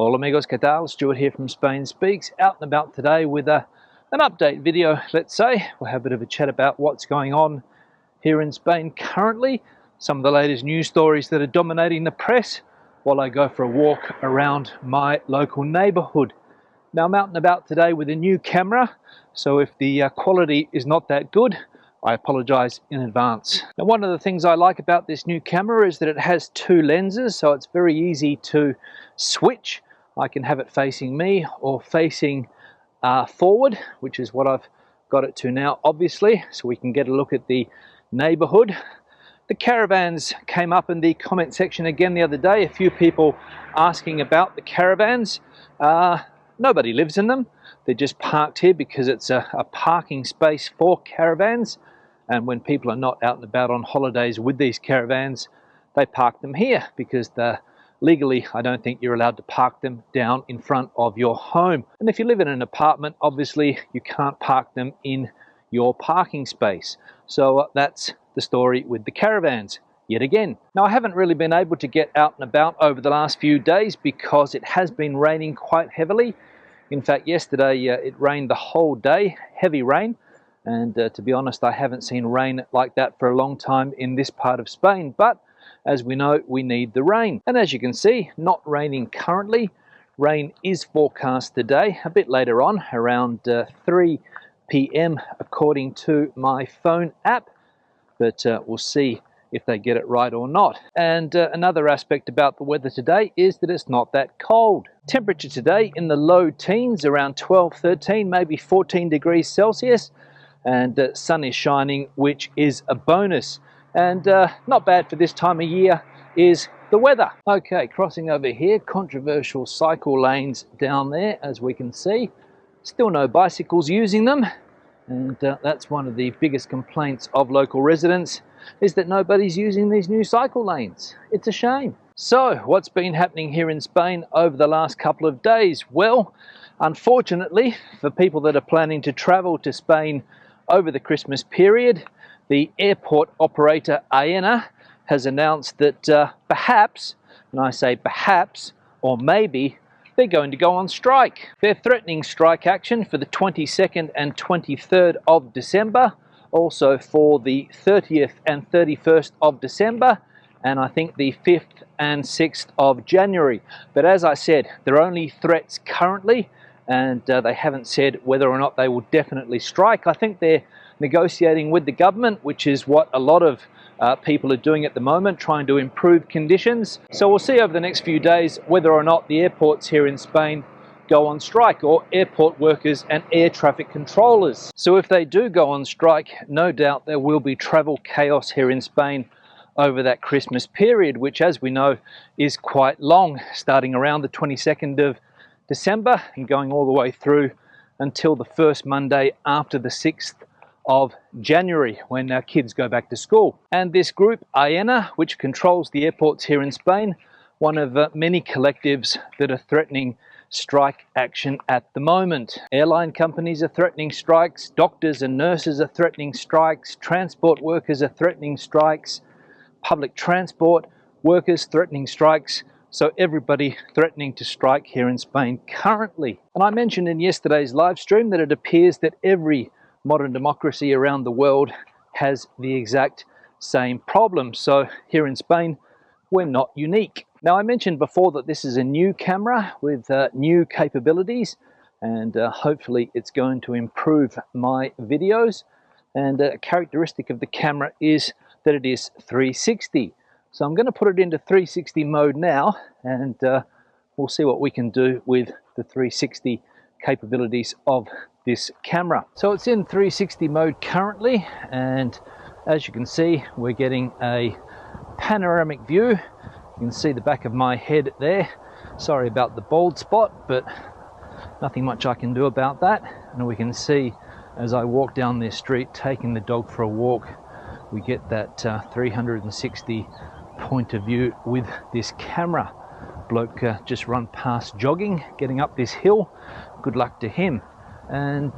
Hola amigos, ¿qué tal? Stuart here from Spain Speaks, out and about today with an update video, let's say. We'll have a bit of a chat about what's going on here in Spain currently, some of the latest news stories that are dominating the press, while I go for a walk around my local neighbourhood. Now I'm out and about today with a new camera, so if the quality is not that good, I apologise in advance. Now one of the things I like about this new camera is that it has two lenses, so it's very easy to switch. I can have it facing me or facing forward, which is what I've got it to now, obviously, so we can get a look at the neighbourhood. The Caravans came up in the comment section again the other day. A few people asking about the Caravans. Nobody lives in them. They're just parked here because it's a parking space for caravans, and when people are not out and about on holidays with these caravans, they park them here because legally I don't think you're allowed to park them down in front of your home. And if you live in an apartment, obviously you can't park them in your parking space. So that's the story with the Caravans yet again. Now I haven't really been able to get out and about over the last few days because it has been raining quite heavily. In fact, yesterday it rained the whole day, heavy rain, and to be honest, I haven't seen rain like that for a long time in this part of Spain, but as we know, we need the rain. And as you can see, not raining currently. Rain is forecast today, a bit later on, around 3 p.m. according to my phone app, but we'll see if they get it right or not. And another aspect about the weather today is that it's not that cold. Temperature today in the low teens, around 12, 13, maybe 14 degrees Celsius, and sun is shining, which is a bonus. And not bad for this time of year is the weather. Okay, crossing over here, controversial cycle lanes down there, as we can see. Still no bicycles using them, and that's one of the biggest complaints of local residents, is that nobody's using these new cycle lanes. It's a shame. So what's been happening here in Spain over the last couple of days? Well, unfortunately for people that are planning to travel to Spain over the Christmas period, the airport operator Aena has announced that perhaps, and I say perhaps or maybe, they're going to go on strike. They're threatening strike action for the 22nd and 23rd of December, also for the 30th and 31st of December, and I think the 5th and 6th of January. But as I said, they're only threats currently, and they haven't said whether or not they will definitely strike. I think they're negotiating with the government, which is what a lot of people are doing at the moment, trying to improve conditions. So we'll see over the next few days whether or not the airports here in Spain go on strike, or airport workers and air traffic controllers. So if they do go on strike, no doubt there will be travel chaos here in Spain over that Christmas period, which, as we know, is quite long, starting around the 22nd of December and going all the way through until the first Monday after the 6th of January, when our kids go back to school. And this group, Aena, which controls the airports here in Spain, one of many collectives that are threatening strike action at the moment. Airline companies are threatening strikes, doctors and nurses are threatening strikes, transport workers are threatening strikes, public transport workers threatening strikes, so everybody threatening to strike here in Spain currently. And I mentioned in yesterday's live stream that it appears that every modern democracy around the world has the exact same problem. So here in Spain, we're not unique. Now I mentioned before that this is a new camera with new capabilities, and hopefully it's going to improve my videos. And a characteristic of the camera is that it is 360. So I'm going to put it into 360 mode now, and we'll see what we can do with the 360 capabilities of this camera. So it's in 360 mode currently, and as you can see, we're getting a panoramic view. You can see the back of my head there. Sorry about the bald spot, but nothing much I can do about that. And we can see as I walk down this street taking the dog for a walk, we get that 360 point of view with this camera. Bloke just run past jogging, getting up this hill. Good luck to him. And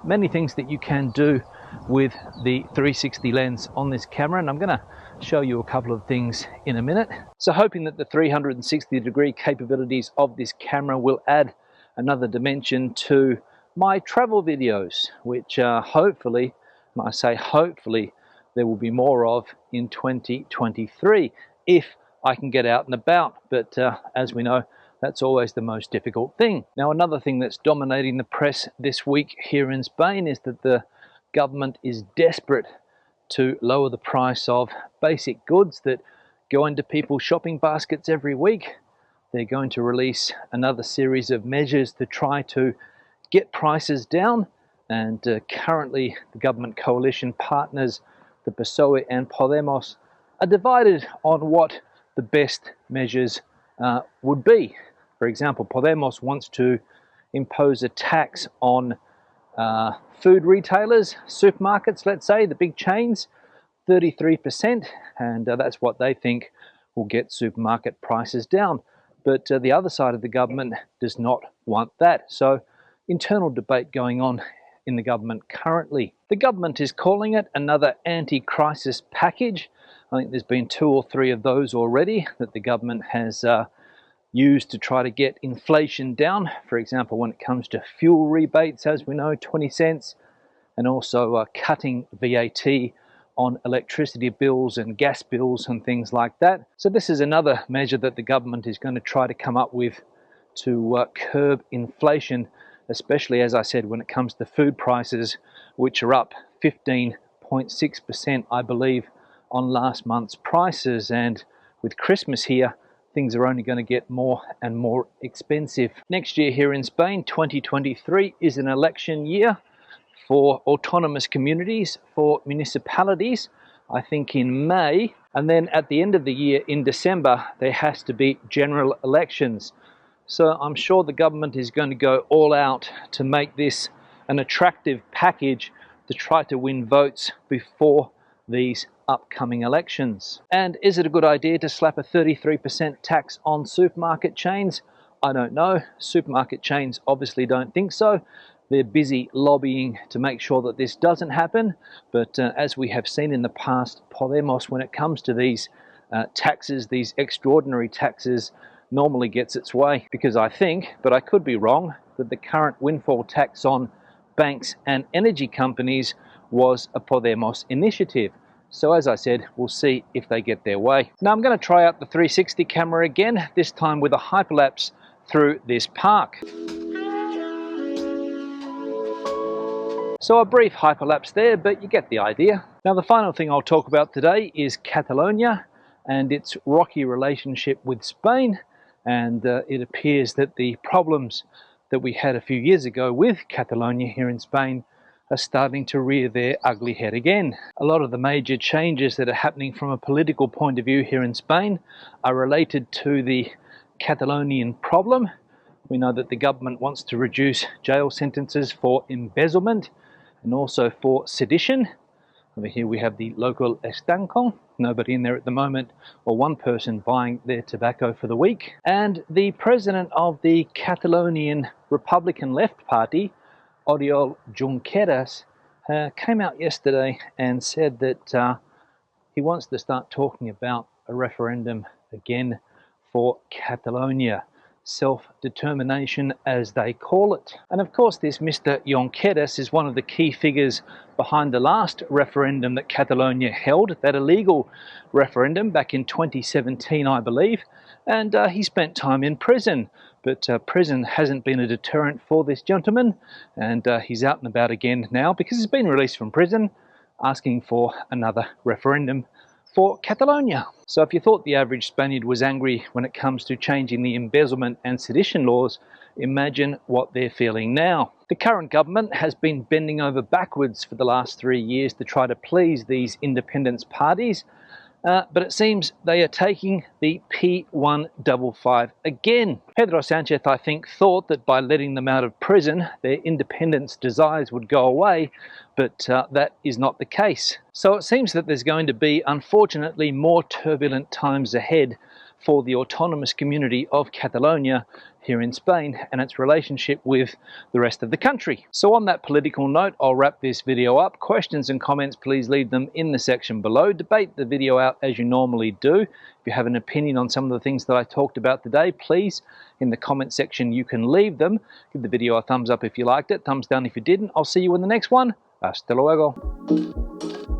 many things that you can do with the 360 lens on this camera, and I'm going to show you a couple of things in a minute. So hoping that the 360-degree capabilities of this camera will add another dimension to my travel videos, which hopefully, and I say hopefully, there will be more of in 2023 if I can get out and about. But as we know, that's always the most difficult thing. Now, another thing that's dominating the press this week here in Spain is that the government is desperate to lower the price of basic goods that go into people's shopping baskets every week. They're going to release another series of measures to try to get prices down, and currently the government coalition partners, the PSOE and Podemos, are divided on what the best measures would be. For example, Podemos wants to impose a tax on food retailers, supermarkets, let's say, the big chains, 33%, and that's what they think will get supermarket prices down. But the other side of the government does not want that. So internal debate going on in the government currently. The government is calling it another anti-crisis package. I think there's been 2 or 3 of those already that the government has used to try to get inflation down. For example, when it comes to fuel rebates, as we know, 20 cents, and also cutting VAT on electricity bills and gas bills and things like that. So this is another measure that the government is going to try to come up with to curb inflation, especially, as I said, when it comes to food prices, which are up 15.6%, I believe, on last month's prices. And with Christmas here, things are only going to get more and more expensive. Next year here in Spain, 2023, is an election year for autonomous communities, for municipalities, I think in May. And then at the end of the year, in December, there has to be general elections. So I'm sure the government is going to go all out to make this an attractive package to try to win votes before these upcoming elections. And is it a good idea to slap a 33% tax on supermarket chains? I don't know. Supermarket chains obviously don't think so. They're busy lobbying to make sure that this doesn't happen. But as we have seen in the past, Podemos, when it comes to these taxes, these extraordinary taxes, normally gets its way. Because I think, but I could be wrong, that the current windfall tax on banks and energy companies was a Podemos initiative. So as I said, we'll see if they get their way. Now I'm going to try out the 360 camera again, this time with a hyperlapse through this park. So a brief hyperlapse there, but you get the idea. Now the final thing I'll talk about today is Catalonia and its rocky relationship with Spain. And it appears that the problems that we had a few years ago with Catalonia here in Spain are starting to rear their ugly head again. A lot of the major changes that are happening from a political point of view here in Spain are related to the Catalonian problem. We know that the government wants to reduce jail sentences for embezzlement and also for sedition. Over here we have the local estancon, nobody in there at the moment, or one person buying their tobacco for the week. And the president of the Catalonian Republican Left Party, Oriol Junqueras, came out yesterday and said that he wants to start talking about a referendum again for Catalonia. Self-determination, as they call it. And of course this Mr. Junqueras is one of the key figures behind the last referendum that Catalonia held, that illegal referendum back in 2017, I believe, and he spent time in prison. But prison hasn't been a deterrent for this gentleman, and he's out and about again now because he's been released from prison, asking for another referendum for Catalonia. So if you thought the average Spaniard was angry when it comes to changing the embezzlement and sedition laws, imagine what they're feeling now. The current government has been bending over backwards for the last 3 years to try to please these independence parties, but it seems they are taking the P155 again. Pedro Sanchez, I think, thought that by letting them out of prison, their independence desires would go away, but that is not the case. So it seems that there's going to be, unfortunately, more turbulent times ahead for the autonomous community of Catalonia here in Spain and its relationship with the rest of the country. So on that political note, I'll wrap this video up. Questions and comments, please leave them in the section below. Debate the video out as you normally do. If you have an opinion on some of the things that I talked about today, please, in the comment section, you can leave them. Give the video a thumbs up if you liked it, thumbs down if you didn't. I'll see you in the next one. Hasta luego.